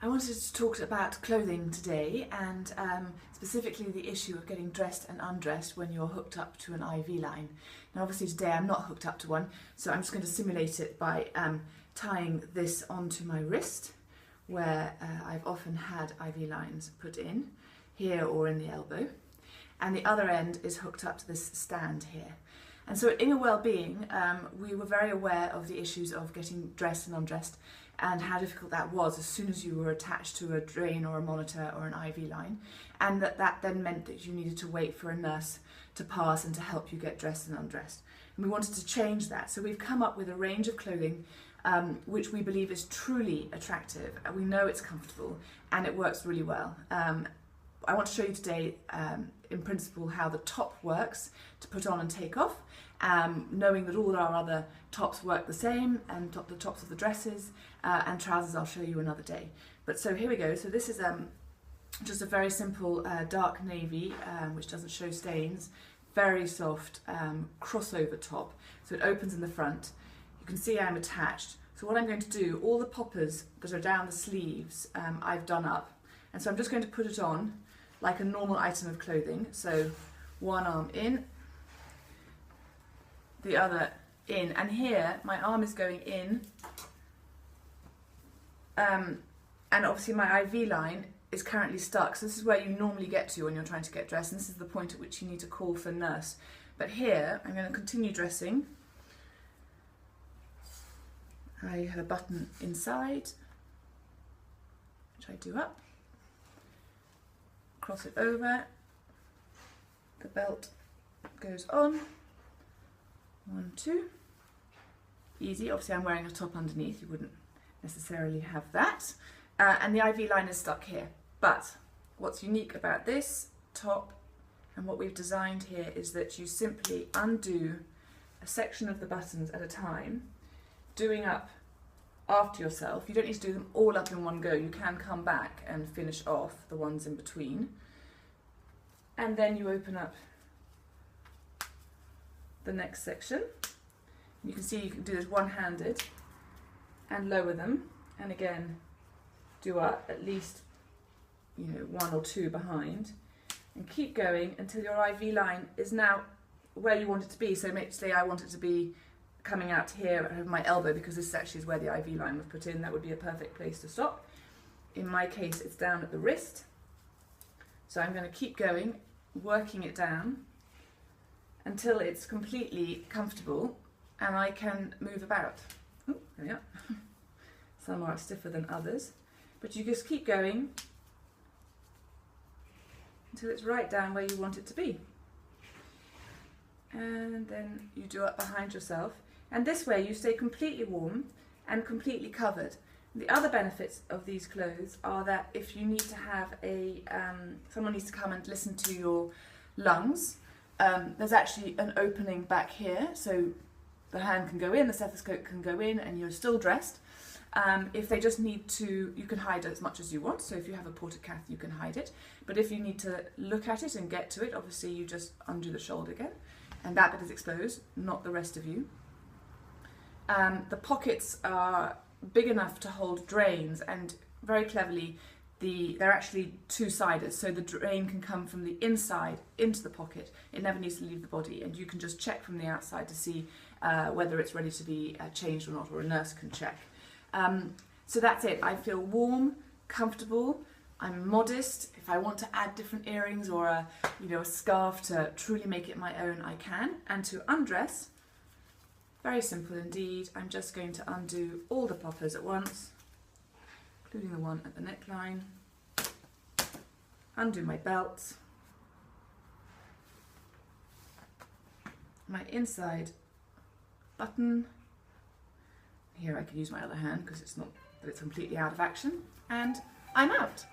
I wanted to talk about clothing today and specifically the issue of getting dressed and undressed when you're hooked up to an IV line. Now obviously today I'm not hooked up to one, so I'm just going to simulate it by tying this onto my wrist where I've often had IV lines put in, here or in the elbow, and the other end is hooked up to this stand here. And so at INGA Wellbeing, we were very aware of the issues of getting dressed and undressed and how difficult that was as soon as you were attached to a drain or a monitor or an IV line, and that then meant that you needed to wait for a nurse to pass and to help you get dressed and undressed. And we wanted to change that, so we've come up with a range of clothing which we believe is truly attractive, and we know it's comfortable and it works really well. I want to show you today, in principle, how the top works to put on and take off, knowing that all our other tops work the same, and the tops of the dresses and trousers I'll show you another day. But so here we go. So this is just a very simple dark navy, which doesn't show stains, very soft crossover top. So it opens in the front. You can see I'm attached. So what I'm going to do, all the poppers that are down the sleeves I've done up. And so I'm just going to put it on like a normal item of clothing. So one arm in, the other in, and here my arm is going in, and obviously my IV line is currently stuck. So this is where you normally get to when you're trying to get dressed, and this is the point at which you need to call for nurse. But here I'm going to continue dressing. I have a button inside, which I do up. Cross it over, the belt goes on, 1, 2, easy. Obviously I'm wearing a top underneath, you wouldn't necessarily have that, and the IV line is stuck here. But what's unique about this top and what we've designed here is that you simply undo a section of the buttons at a time, doing up after yourself. You don't need to do them all up in one go. You can come back and finish off the ones in between. And then you open up the next section. You can see you can do this one-handed and lower them, and again do up at least, you know, 1 or 2 behind, and keep going until your IV line is now where you want it to be. So say I want it to be coming out here at my elbow, because this actually is where the IV line was put in. That would be a perfect place to stop. In my case, it's down at the wrist. So I'm going to keep going, working it down until it's completely comfortable and I can move about. Oh, there we are. Some are stiffer than others, but you just keep going until it's right down where you want it to be. And then you do up behind yourself. And this way you stay completely warm and completely covered. The other benefits of these clothes are that if you need to have someone needs to come and listen to your lungs, there's actually an opening back here, so the hand can go in, the stethoscope can go in, and you're still dressed. If they just need to, you can hide as much as you want, so if you have a portacath you can hide it, but if you need to look at it and get to it, obviously you just undo the shoulder again, and that bit is exposed, not the rest of you. The pockets are big enough to hold drains, and very cleverly they're actually two-sided, so the drain can come from the inside into the pocket. It never needs to leave the body, and you can just check from the outside to see whether it's ready to be changed or not, or a nurse can check. So that's it. I feel warm, comfortable, I'm modest. If I want to add different earrings or a scarf to truly make it my own, I can. And to undress, very simple indeed. I'm just going to undo all the poppers at once, including the one at the neckline, undo my belt, my inside button. Here I can use my other hand because it's completely out of action, and I'm out.